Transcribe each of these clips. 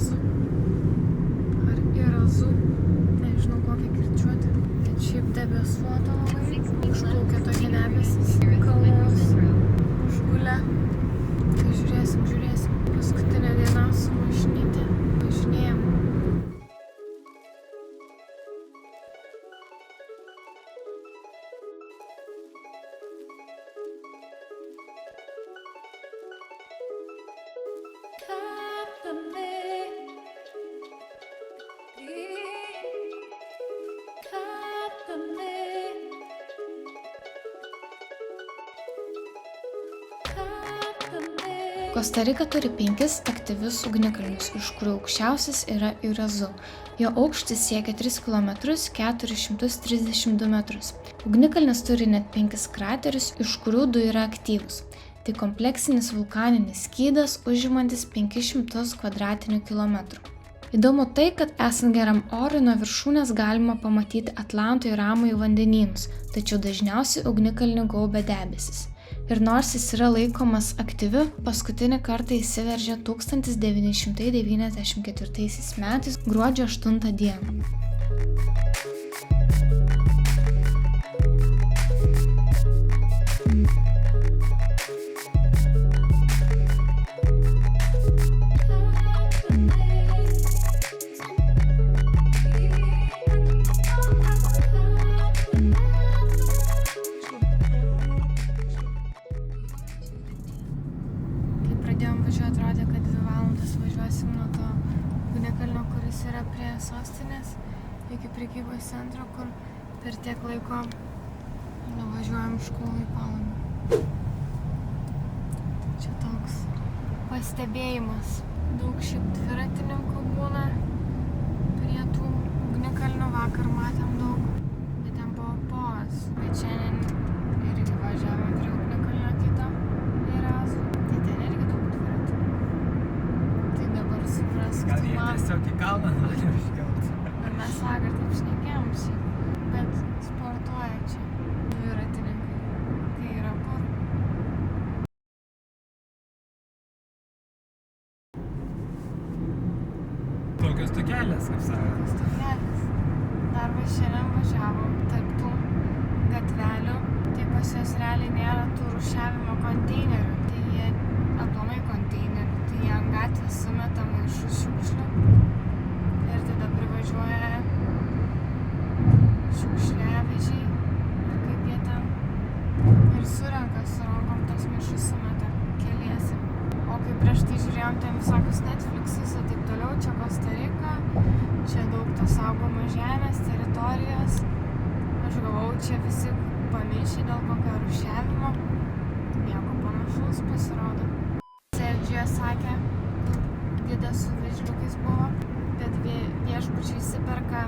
Irazu. Ar Irazu. Nežinau, kokią kirčiuoti. Bet šiaip debesuota labai. Užplaukia tokie debesis. Kalnos. Užgulę. Tai žiūrėsim. Paskutinė diena su mašinytė. Važinėjam. Kosta Rika turi 5 aktyvius ugnikalnius, iš kurių aukščiausias yra Irazu. Jo aukštis siekia 3 km 432 metrus. Ugnikalnis turi net 5 kraterius, iš kurių 2 yra aktyvūs. Tai kompleksinis vulkaninis skydas užimantis 500 km². Įdomu tai, kad esant geram orui nuo viršūnės galima pamatyti Atlanto ir Ramųjį vandenynus, tačiau dažniausiai ugnikalnį gaubia debesis. Ir nors jis yra laikomas aktyviu, paskutinį kartą įsiveržė 1994 metais gruodžio 8 dieną. Atrodė, kad 2 valandas važiuosim nuo to ugnikalnio, kuris yra prie sostinės, iki prekybos centro, kur per tiek laiko nuvažiuojam školą į Palangą. Čia toks pastebėjimas. Daug šiaip dviratininkų būna prie tų ugnikalnių, vakar matėm daug, bet ten buvo povas. Bet šiandien irgi važiavom prie ugnikalnio kito Irazu. Tai ten irgi daug dviratininkų. Tai dabar suprask, gal tu jie man... tiesiog į kalną nori užkelt. Mes vakar taip šnekėjom šiaip, bet sportuoja čia dviratininkai, kai yra kur. Tokios tokelės, kaip sakant. Stokelės. Dar va šiandien važiavom tarp tų gatvelių, tai pas juos realiai nėra tų rūšiavimo konteinerių. Tai jie aplamai konteinerių, tai jie ant gatvės sumeta maišus šiukšlių ir tada privažiuoja šiukšliavežiai, kaip jie ten, ir surenka su rankom tos maišus sumeta keliese. O kai prieš tai žiūrėjom ten visokius Netflixus ir taip toliau, čia Kosta Rika, čia daug tos saugomos žemės, teritorijos. Aš galvau, čia visi pamišė dėl kokio rūšiavimo. Nieko panašaus pasirodo. Sergija sakė, gidas su vežliukais buvo, kad viešbučiai įsiperka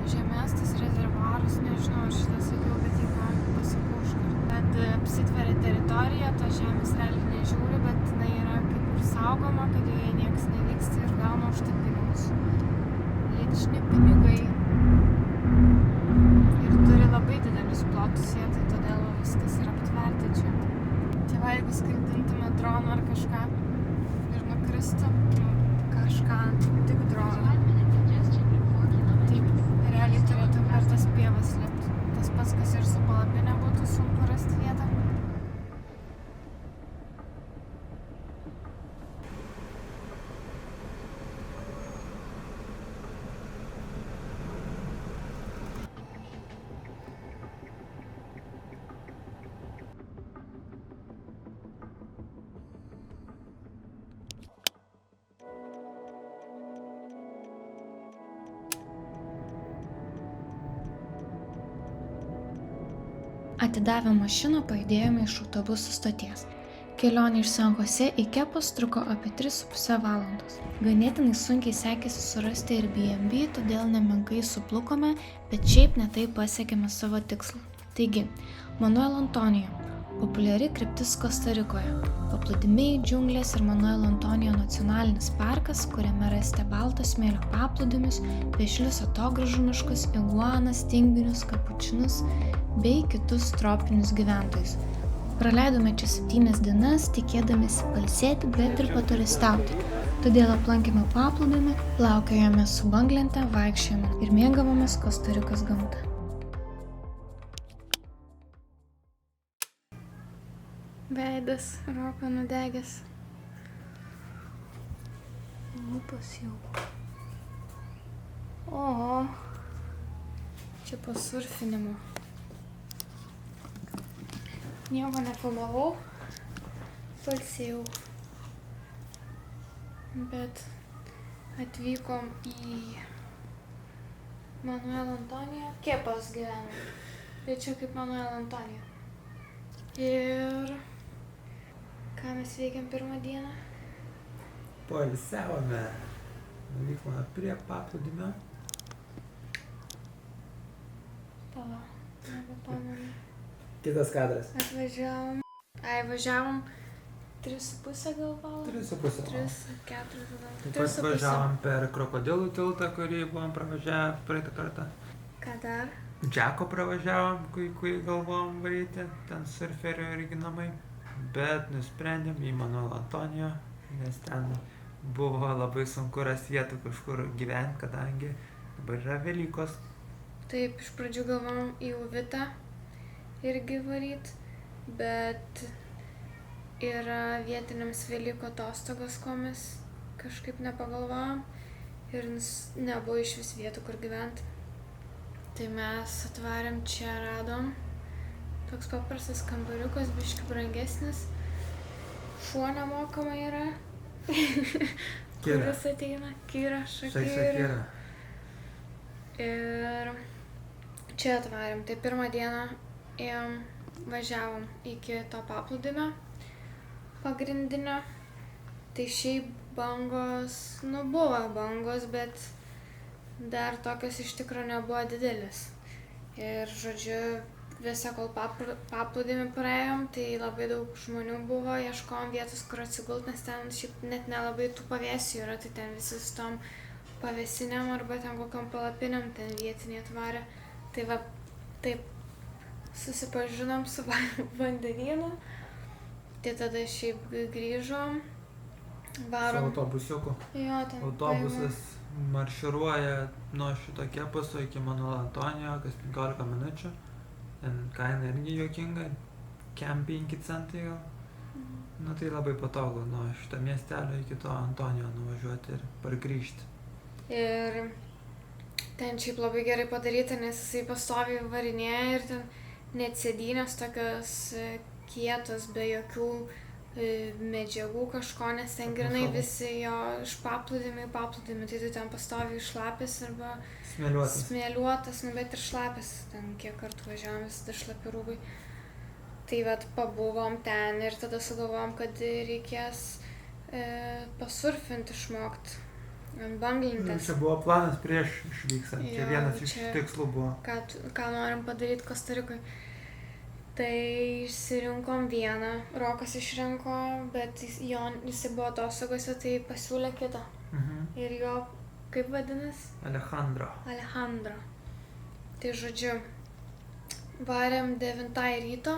žemės, tas rezervuarus, nežinau, ar šitą sakiau, bet jį ką pasakau užkart. Kad apsitveria teritoriją, tos žemės realiai nežiūri, bet jinai yra kaip ir saugoma, kad joje nieks nevyksta ir gauna už tai pinigus. Liečni pinigai. Ir turi labai didelius plotus jie, tai todėl viskas yra aptverta čia. Tai va, jeigu skraidintume droną ar kažką ir nukristų, kažką, tik droną. Taip, realiai turėtum per tas pievas lipti. Tas pats, kas ir su palapinė, būtų sunku rasti vietą. Atidavę mašiną pajudėjome iš autobusų stoties. Kelionė iš San Jose į Kepos truko apie 3,5 valandos. Ganėtinai sunkiai sekėsi surasti Airbnb, todėl nemenkai suplukome, bet šiaip netai pasiekėme savo tikslą. Taigi, Manuel Antonijo – populiari kryptis Kosta Rikoje. Paplūdimiai, džiunglės ir Manuel Antonijo nacionalinis parkas, kuriame rasite balto smėlio paplūdimius, vešlius atogrąžų miškus, iguanas, tinginius, kapučinus bei kitus tropinius gyventojus. Praleidome čia 7 dienas, tikėdamėsi pailsėti, bet ir paturistauti. Todėl aplankėme paplūdimį, plaukiojome su banglente, vaikščiojome ir mėgavomės Kostarikos gamtą. Veidas Roko nudegęs. Lūpas jau. O, čia pasurfinimo. Nieko nefilmavau, pailsėjau. Bet atvykom į Manuel Antonijo. Kepas gyvena. Bet čia kaip Manuel Antonijo. Ir ką mes veikiam pirmą dieną? Poilsiavome. Nuvykome prie paplūdimio. Pala, nebepamenu. Kitas kadras. Atvažiavom. Važiavom 3,5 gal valandą. 3,5. 3-4 gal. Taip pat važiavom per krokodilų tiltą, kurį buvom pravažiavę praeitą kartą. Ką dar? Džeko pravažiavom, kurį galvom varyti, ten surferių irgi namai. Bet nusprendėm į Manuel Antonijo, nes ten buvo labai sunku rasti vietų kažkur gyventi, kadangi dabar yra Velykos. Taip, iš pradžių galvom į Uvitą irgi varyt, bet yra vietiniams Velykų atostogos, ko mes kažkaip nepagalvojom ir nebuvo iš vis vietų, kur gyventi. Tai mes atvarėm čia, radom toks paprastas kambariukas, biški brangesnis, šuo nemokamai yra, kuris ateina, Kyra, Šakira. Ir čia atvarėm, tai pirmą dieną važiavom iki to paplūdimio pagrindinio. Tai šiaip bangos, buvo bangos, bet dar tokios iš tikro nebuvo didelis. Ir žodžiu, visą kol paplūdimį praėjom, tai labai daug žmonių buvo, ieškojom vietos, kur atsigult, nes ten šiaip net nelabai tų pavėsių yra, tai ten visi su tom pavėsinėm arba ten kokiam palapinėm ten vietiniai atvarė. Tai va, taip susipažinom su vandenynu, tai tada šiaip grįžom, varom. Su autobusiuku. Jo, ten Autobusas marširuoja nuo šito kepaso iki Manuel Antonijo, kas 15 minučių. Ten kaina irgi juokinga, kem 5 centai gal. Nu tai labai patogu nuo šito miestelio iki to Antonijo nuvažiuoti ir pargrįžti. Ir ten šiaip labai gerai padaryta, nes jisai pastoviai varinėja ir ten net sėdynės tokios kietos, be jokių medžiagų kažko, nes ten grinai visi jo iš paplūdimio į paplūdimį, tai tu ten pastoviai šlapis arba smėliuotas, bet ir šlapis, ten kiek kartų važiavom, visada šlapi rūbai. Tai vat pabuvom ten ir tada sugalvojom, kad reikės pasurfinti, išmokti ant banglentės. Čia buvo planas prieš išvykstant, čia vienas iš tikslų buvo. Ką norim padaryti Kostarikoj. Tai išsirinkom vieną, Rokas išrinko, bet jisai buvo atostogose, tai pasiūlė kitą. Ir jo, kaip vadinasi? Alejandro. Tai žodžiu, varėm 9 ryto,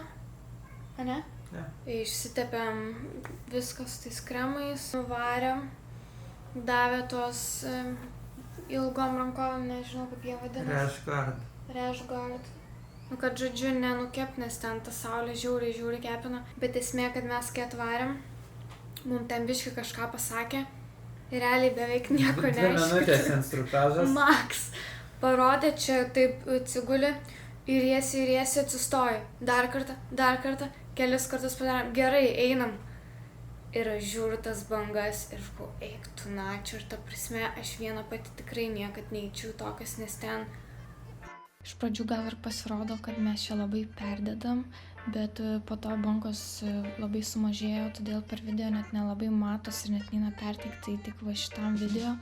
ane? Ja. Išsitepėm viskas tais kremais, nuvarėm, davė tuos ilgom rankovėm, nežinau kaip jie vadinasi. Rash guard. Nu, kad žodžiu nenukept, nes ten ta saulė žiauriai kepina. Bet esmė, kad mes kai atvarėm, mums ten biškai kažką pasakė ir realiai beveik nieko neaiškino. 2 minutės instruktažas. Max. Parodė, čia taip atsigulė ir jėsi atsistojo. Dar kartą, kelis kartus padarėm. Gerai, einam. Ir aš žiūriu tas bangas ir žinau, eik tu načiu. Ir ta prasme, aš viena pati tikrai niekad neįčiau tokias, nes ten... Iš pradžių gal ir pasirodo, kad mes čia labai perdedam, bet po to bangos labai sumažėjo, todėl per video net nelabai matos ir net neina perteikti, tik va šitam video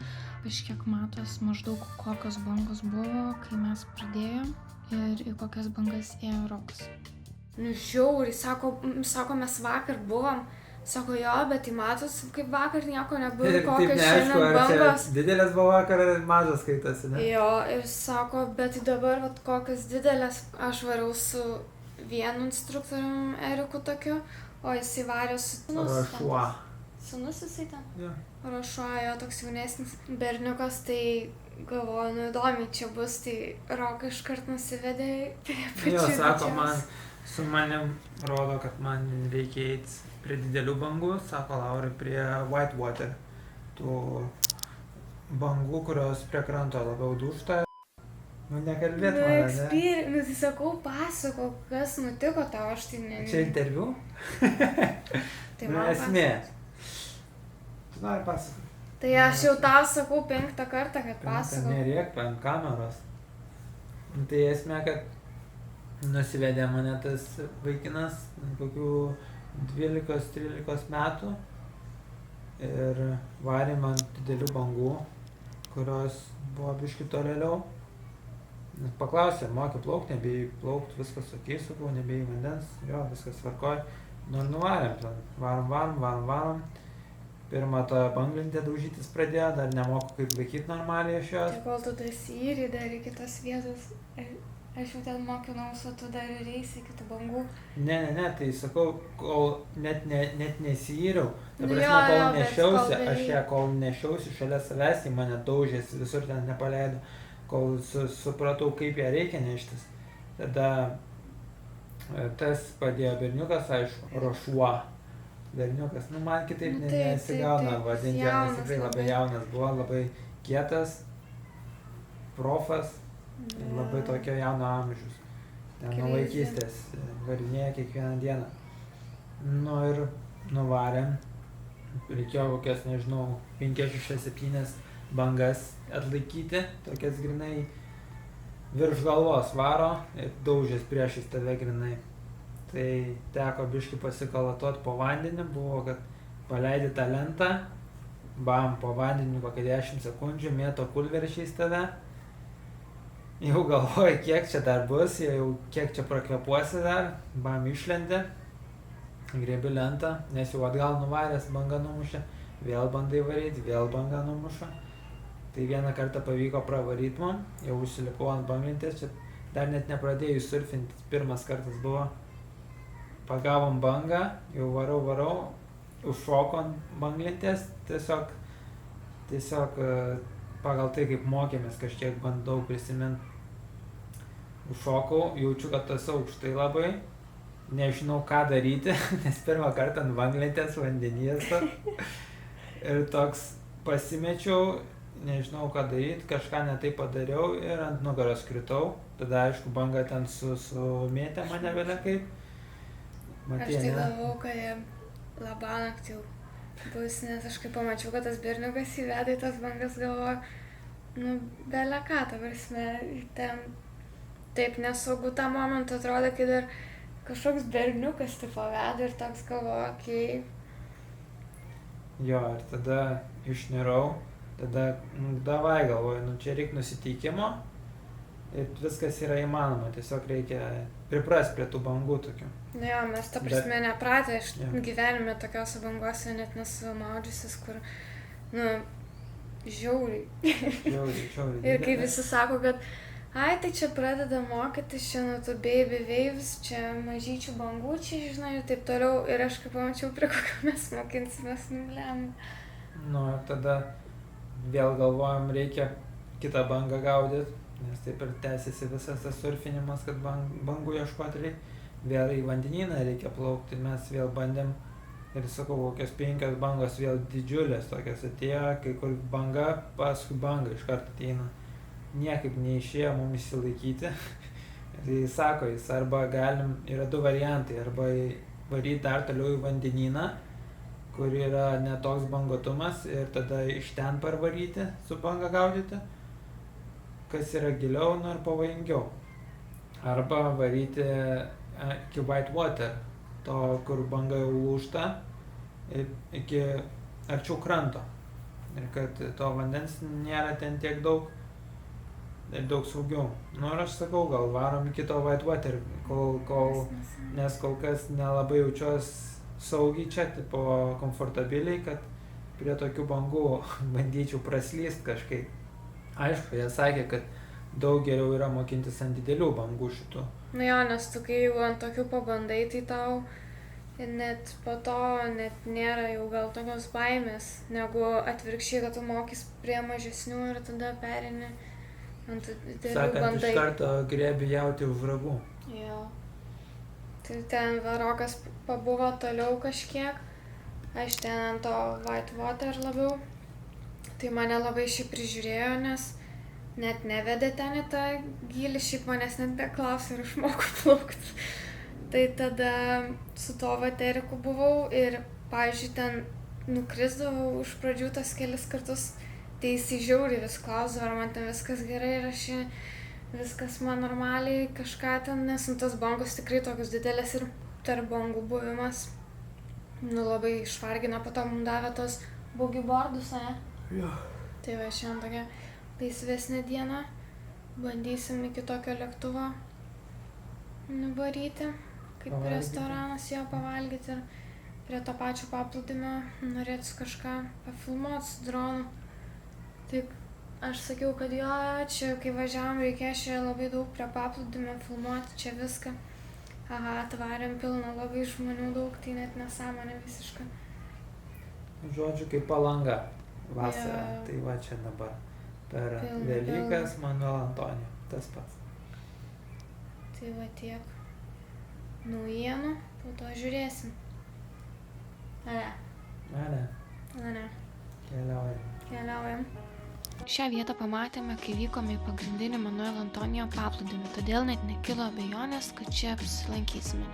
kažkiek matos maždaug kokios bangos buvo, kai mes pradėjom ir į kokias bangas ėjo Rokas. Nu žiauriai, sako mes vakar buvom, sako jo, bet tai matos, kaip vakar nieko nebuvo, kokios šiandien bangos. Didelės buvo vakar ir mažas skaitasi, ne? Jo, ir sako, bet dabar vat, kokios didelės, aš variau su vienu instruktorium Eriku tokiu, o jisai varė su Rašuo. Sūnus jisai ten? Jo. Rašuo, jo toks jaunesnis berniukas, tai galvoju, nu įdomiai čia bus, tai Roką iškart nusivedė prie pačių. Jo, sako, didžiausių. su manim rodo, kad man reikia eiti prie didelių bangų, sako Laurai, prie Whitewater. Tų bangų, kurios prie kranto labiau dūžta. Nu, nekalbėt man, ne? Nu, tai sakau, pasako, kas nutiko tau, aš tai ne... Čia interviu? Tai Nu, man esmė. Tu nori pasakoti? Tai aš jau tau sakau 5 kartą, kad pasakau. Nerėk ant kameros. Nu, tai esmė, kad nusivedė mane tas vaikinas kokių 12-13 metų ir varėm ant didelių bangų, kurios buvo biškį tolėliau. Paklausė, moki plaukt, nebėjai plaukt, viskas okei, sakau, nebėjai vandens, jo, viskas tvarkoj. Nu ir nuvarėm ten, varom. Pirmą tą banglentę daužytis pradėjo, dar nemoku kaip laikyti normaliai aš jos. Tai kol tu dasiyri dar į kitas vietas, aš jau ten mokinausi, o tu dar ir eisi iki tų bangų. Ne, tai sakau, kol net nesiyriau, ta Nu prasme, jo, kol bet nešiausi, kol aš ją kol nešiausi šalia savęs, į mane daužėsi, visur ten nepaleido, kol supratau, kaip ją reikia neštis. Tada tas padėjo berniukas, aišku, Rašuo. Berniukas, nu man kitaip Nu, taip, nesigauna taip, vadinti, nes jaunas tikrai labai labai. jaunas buvo, labai kietas, profas ir labai tokio jauno amžiaus. Ten nuo Crazy. vaikystės varinėja kiekvieną dieną. Nu ir nuvarėm, reikėjo kokias, nežinau, 5, 6, 7 bangas atlaikyti, tokias grinai virš galvos varo ir daužės priešais tave grinai. Tai teko biškį pasikalatuot po vandenį, buvo, kad paleidi tą lentą, bam, po vandeniu kokią 10 sekundžių, mėto kulveršiais tave. Jau galvoji, kiek čia dar bus, jau kiek čia prakvepuosi dar, bam, išlendi, griebi lentą, nes jau atgal nuvaręs banga numušė, vėl bandai varyti, vėl banga numuša. Tai vieną kartą pavyko pravaryti man, jau užsilipau ant banglentės, čia dar net nepradėjus surfinti, pirmas kartas buvo. Pagavom bangą, jau varau, užšoko ant banglentės, tiesiog pagal tai, kaip mokėmės, kažkiek bandau prisiminti. Užšokau, jaučiu, kad tas aukštai labai, nežinau ką daryti, nes pirmą kartą ant banglentės vandenyje. Ir toks pasimečiau, nežinau ką daryti, kažką ne taip padariau ir ant nugaros kritau. Tada aišku banga ten sumėtė mane vėliau kaip. Aš tai galvau, kad jie labanakt jau bus, nes aš kai pamačiau, kad tas berniukas įvedė į tas bangas, galvoju, nu belė ką, ta prasme, ten taip nesaugu tą momentą atrodo, kai dar kažkoks berniukas taip paveda ir toks galvoju, okei. Jo, ir tada išnirau, tada, davai galvoju, čia reikia nusiteikimo ir viskas yra įmanoma, tiesiog reikia priprast prie tų bangų tokių. Nu jo, mes ta prasme nepratę, aš Jo. gyvenime tokiuose banguose net nesu maudžiusis, kur, nu, žiauriai. Žiauriai. Ir kai visi sako, kad ai, tai čia pradeda mokytis, čia nu tų baby waves, čia mažyčių bangų, čia žinai, ir taip toliau. Ir aš kai pamačiau, prie kokio mes mokinsimės, nulemą. Nu, ir tada vėl galvojam, reikia kitą bangą gaudyti, nes taip ir tęsiasi visas tas surfinimas, kad bangų ieškoti reikia. Vėl į vandenyną reikia plaukti, mes vėl bandėm ir sakau, kokios 5 bangos vėl didžiulės tokios atėjo, kai kur banga, paskui banga iš karto ateina. Niekaip neišėjo mums įsilaikyti. Tai sako jis, arba galim, yra 2 variantai, arba varyti dar toliau į vandenyną, kur yra netoks bangotumas ir tada iš ten parvaryti, su banga gaudyti, kas yra giliau, nu ir pavojingiau. Arba varyti iki Whitewater, to, kur banga jau lūžta, iki arčiau kranto. Ir kad to vandens nėra ten tiek daug, ir daug saugiau. Nu ir aš sakau, gal varom iki to Whitewater, nes kol kas nelabai jaučiuos saugiai čia, tipo komfortabiliai, kad prie tokių bangų bandyčiau praslyst kažkaip. Aišku, jie sakė, kad daug geriau yra mokintis ant didelių bangų šitų. Nu jo, nes tu kai jau ant tokių pabandai, tai tau net po to net nėra jau gal tokios baimės, negu atvirkščiai, kad tu mokys prie mažesnių ir tada perini ant didelių Sakant, bandai. iš karto grėbi jauti už ragų. Jo. Tai ten Rokas pabuvo toliau kažkiek, aš ten ant to white water labiau. Tai mane labai šiaip prižiūrėjo, nes net nevedė ten į tą gylį, šiaip manęs net beklausė, ar išmokau plaukti. Tai tada su to vateriku buvau ir, pavyzdžiui, ten nukrisdavau iš pradžių tas kelis kartus, tai jisai žiauriai vis klausdavo, ar man ten viskas gerai ir aš viskas man normaliai kažką ten, nes tas bangos tikrai tokios didelės ir tarp bangų buvimas. Nu labai išvargino, po to mums davė tos boogieboardus, ne? Jo. Tai va šiandien tokia laisvesnė diena, bandysim iki tokio lėktuvo nuvaryti, kaip Pavalgyti. restoranas jo pavalgyti ir prie to pačio paplūdimio norėtųsi kažką pafilmuoti su dronu. Tai aš sakiau, kad jo, čia kai važiavom reikės čia labai daug prie paplūdimio filmuoti, čia viską. Aha, atvarėm pilną labai žmonių daug, tai net nesąmonė visiška. Žodžiu, kaip Palanga vasarą. Jo. Tai va čia dabar per Pilna, Velykas Manuel Antonio. Tas pats. Tai va tiek naujienų, po to žiūrėsim. Ne, Ne, keliaujam. Šią vietą pamatėme, kai vykome į pagrindinį Manuel Antonijo paplūdimį, todėl net nekilo abejonės, kad čia apsilankysime.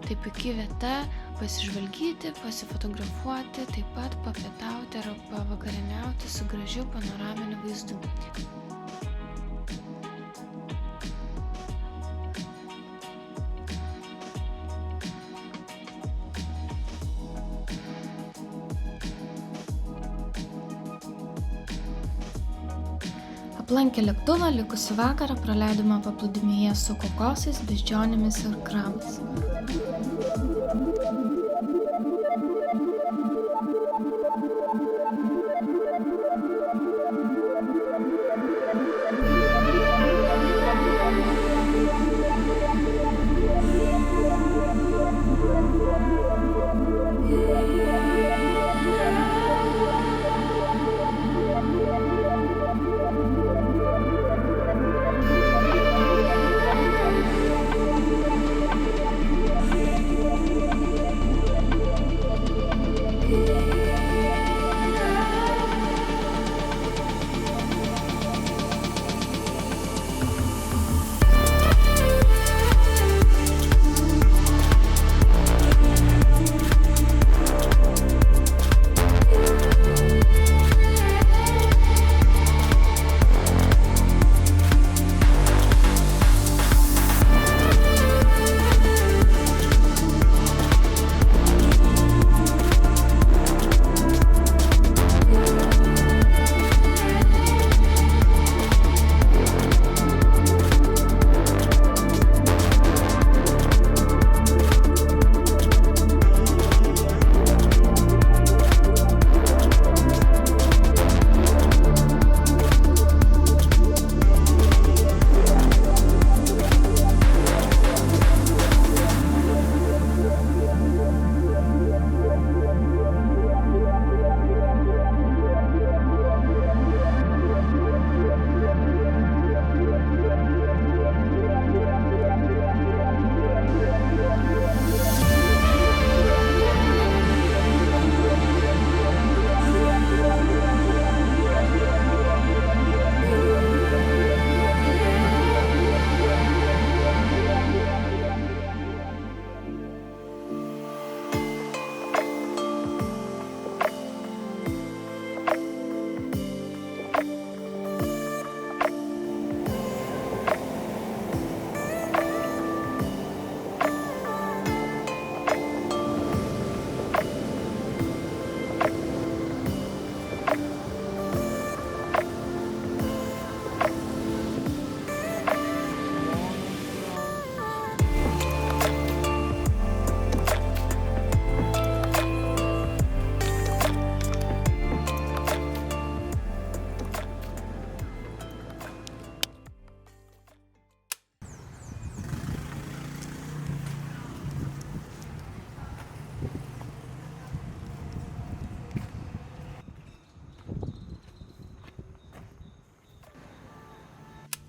Tai puikia vieta pasižvalgyti, pasifotografuoti, taip pat papietauti ar pavakarieniauti su gražiu panoraminiu vaizdu. Aplankę lėktuvą, likusį vakarą praleidome paplūdimyje su kokosais, beždžionėmis ir krabais.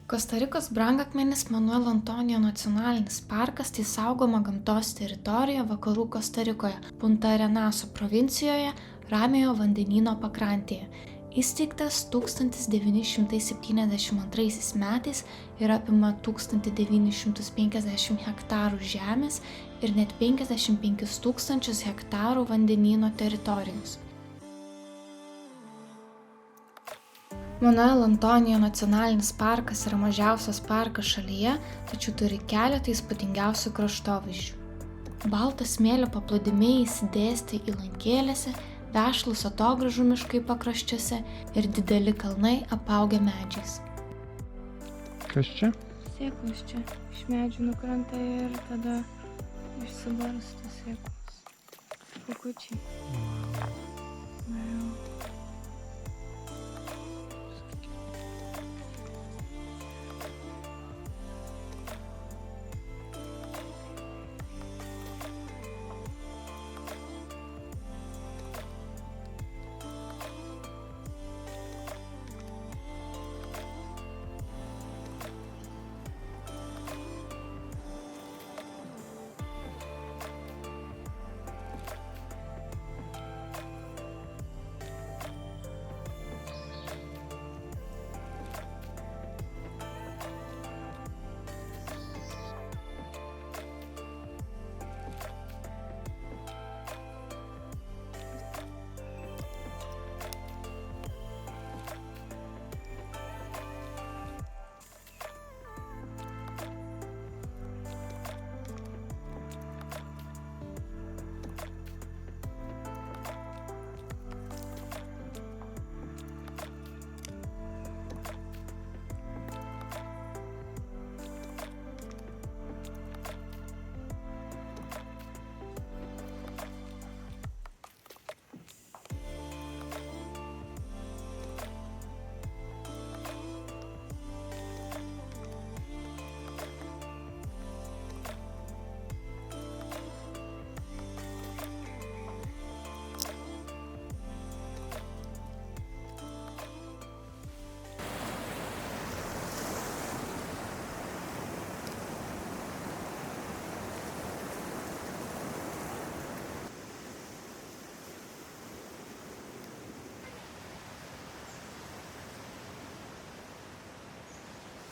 Kostarikos brangakmenis Manuel Antonijo nacionalinis parkas tai saugoma gamtos teritorija vakarų Kostarikoje, Punta Arenaso provincijoje, Ramiojo vandenyno pakrantėje. Įsteigtas 1972 metais ir apima 1950 hektarų žemės ir net 55 000 hektarų vandenyno teritorijos. Manuel Antonijo nacionalinis parkas yra mažiausias parkas šalyje, tačiau turi keletą įspūdingiausių kraštovaizdžių. Baltas smėlio paplūdimiai išsidėstę įlankėlėse, vešlūs atogrąžų miškai pakraščiuose ir dideli kalnai apaugę medžiais. Kas čia? Sėklos čia iš medžių nukrenta ir tada išsibarsto sėklos. Kukučiai.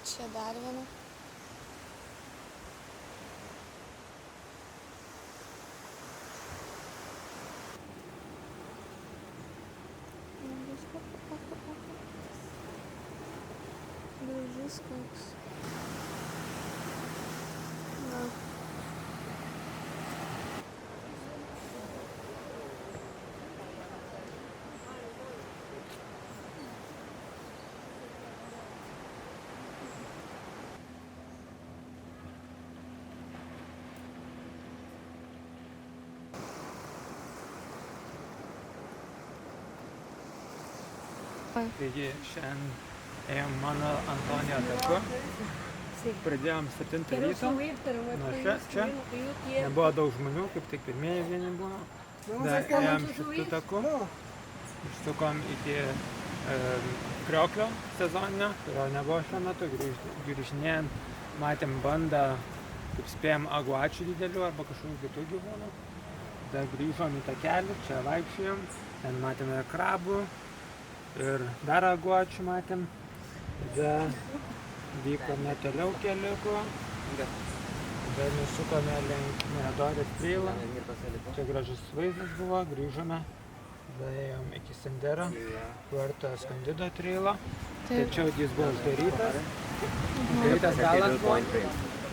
Čia dar viena. Gražus koks. Na. Taigi šiandien ėjom mano Antonijo taku, pradėjom 7 ryto, nuo čia nebuvo daug žmonių, kaip tik pirmieji vieni buvo, ėjom šitų taku, išsukom iki krioklio sezoninio, kurio nebuvo šiuo metu, grįžinėjant matėm bandą, kaip spėjom aguačių didelių arba kažkokių kitų gyvūnų, tada grįžom į takelį, čia vaikščiojom, ten matėme krabų, ir dar aguačių matėm, tada vykome toliau keliuku, tada nusukome link Miradorės preilą, čia gražus vaizdas buvo, grįžome, tada ėjom iki Sendero, Puerto Escondido treilo, tačiau jis buvo uždarytas galas buvo,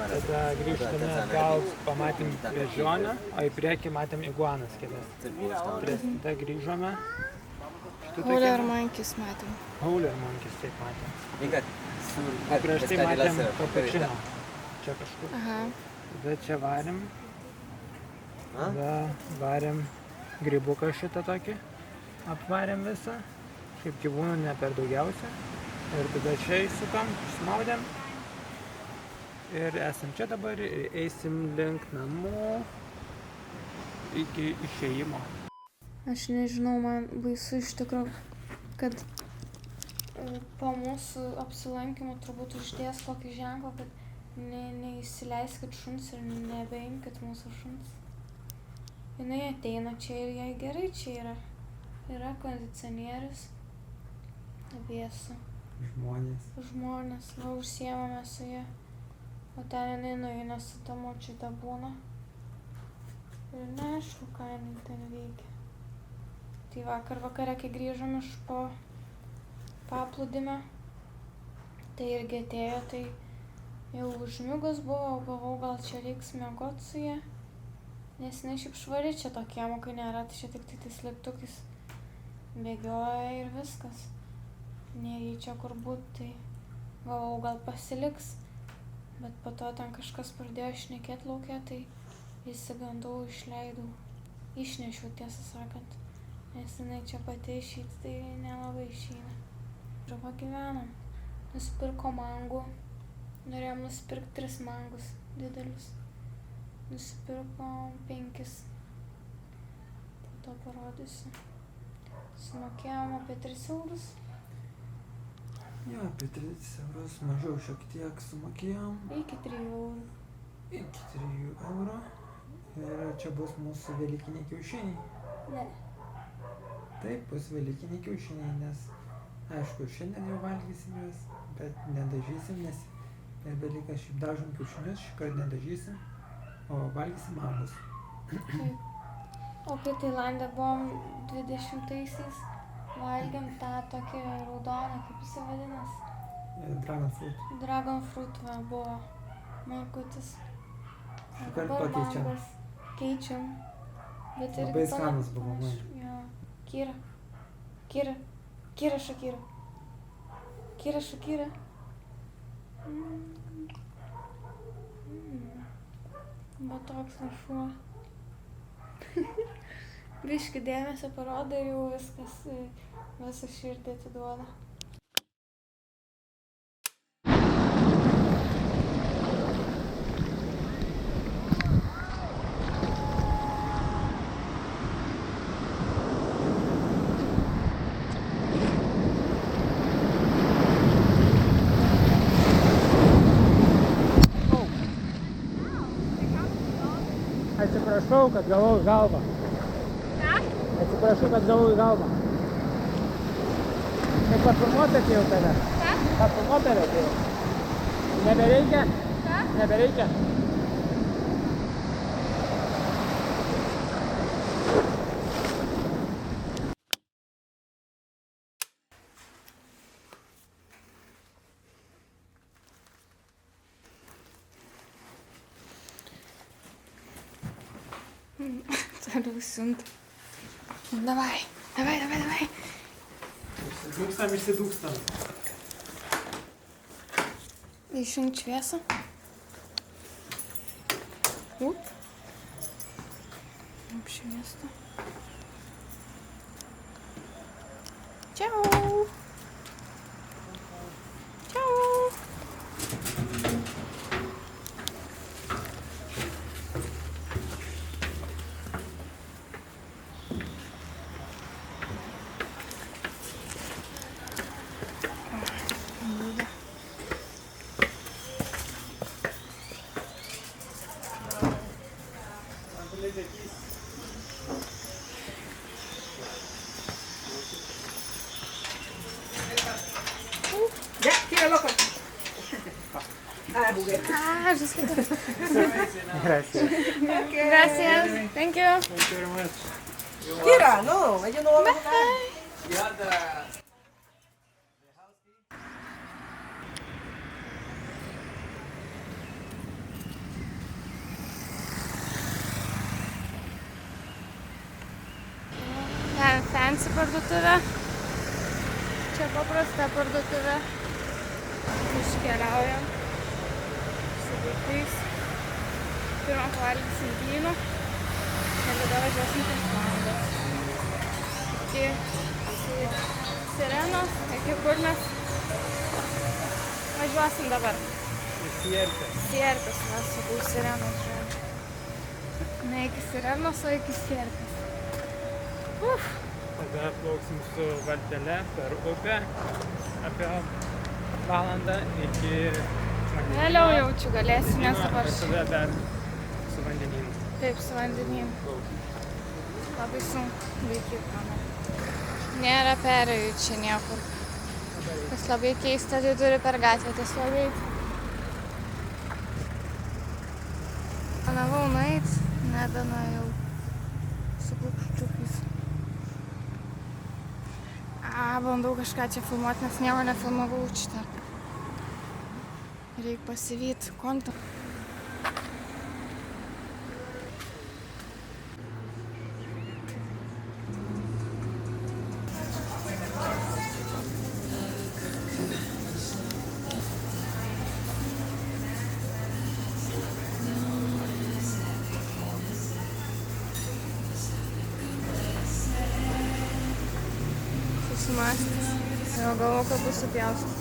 tada grįžtame gal pamatėm bežionę, o į priekį matėm iguanas kelias, tada grįžome. Howler Monkeys matėm. Howler Monkeys taip matėm. Prieš tai matėm kapučino. Čia kažkur. Tada čia varėm. Tada varėm grybuką šitą tokį. Apvarėm visą. Kaip gyvūnų ne per daugiausia. Ir tada čia įsukam, išsmaudėm. Ir esam čia dabar ir eisim link namų iki išėjimo. Aš nežinau, man baisu iš tikrųjų, kad po mūsų apsilankymų turbūt uždės kokį ženklą, kad neįsileiskit šuns ir nebeimkit mūsų šuns. Jinai ateina čia ir jai gerai čia yra. Yra kondicionierius, vėsu. Žmonės, va užsiemame su ja. O ten jinai nueina su ta močiute būna. Ir neaišku, ką jinai ten veikia. Tai vakar vakare, kai grįžom iš po paplūdimio, tai irgi atėjo, tai jau užmigus buvo, galvojau, gal čia reiks miegot su ja. Nes jinai šiaip švari čia to kiemo, kai nėra, tai čia tik tais liptukais bėgioja ir viskas. Nėra čia kur būt, tai galvojau, gal pasiliks. Bet po to ten kažkas pradėjo šnekėt lauke, tai išsigandau, išleidau. Išnešiau, tiesą sakant. Nes jinai čia pati išeit, tai nelabai išeina. Ir va gyvenam. Nusipirko mangų. Norėjom nusipirkti 3 mangus didelius. Nusipirko 5. Po to parodysiu. Sumokėjom apie 3 eurus. Jo, apie 3 eurus, mažiau šiek tiek sumokėjom. Iki 3 eurų. Iki 3 eurų. Ir čia bus mūsų velykiniai kiaušiniai. Ne. Taip, bus velykiniai kiaušiniai, nes aišku, šiandien jau valgysim juos, bet nedažysim, nes per Velykas šiaip dažom kiaušinius, šįkart nedažysim, o valgysim mangus. Taip. O kai Tailande buvom 20-aisiais, valgėm tą tokį raudoną, kaip jis vadinasi? Dragon fruit. Dragon fruit va, buvo markutis. Šįkart pakeičiam. Keičiam. Bet ir labai skanus buvo, man. Jo. Kira Shakira. Kira Shakira. Va toks va šuo. Biškį dėmesio parodo ir jau viskas, visą širdį atiduoda. Atsiprašau, kad gavau į galvą. Atsiprašau, kad gavau į galvą. Tai parfumuot atėjau tave. Ką? Parfumuot tave atėjau. Nebereikia? Ką? Nebereikia? Toliau siunta. Davai. Išsidūkstam. Išjungt šviesą. Apšviesta. Čiau. Ya, tíralo con. Ah, juguete. Ah, just like that. Gracias. Gracias. Thank you. Thank you very much. Tira, no, ellos no van a jugar. Fancy parduotuvė. Čia paprasta parduotuvė. Iškeliaujam su vaikais. Pirmą pavalgysim vyno. Ir tada važiuosim 3 valandas. Iki Sirenos, iki kur mes važiuosim dabar. Sierkas, mes sakau Sirenos. Ne iki Sirenos, o iki Sierkas. Tada plauksim su valtele per upę apie valandą iki vandenyno. Vėliau jaučiu galėsiu, nes dabar... Ir tada dar su vandenynu. Taip, su vandenim. Labai sunku laikyti mano. Nėra perėjų čia niekur. Kas labai keista, tai turi per gatvę tiesiog eiti. Planavau nueit, nebenuėjau su klupščiukais. Bandau kažką čia filmuoti, nes nieko nefilmavau šitą. Reikia pasivyti kontą. Susimąstęs. Jau galvoju, kad bus supjaustas.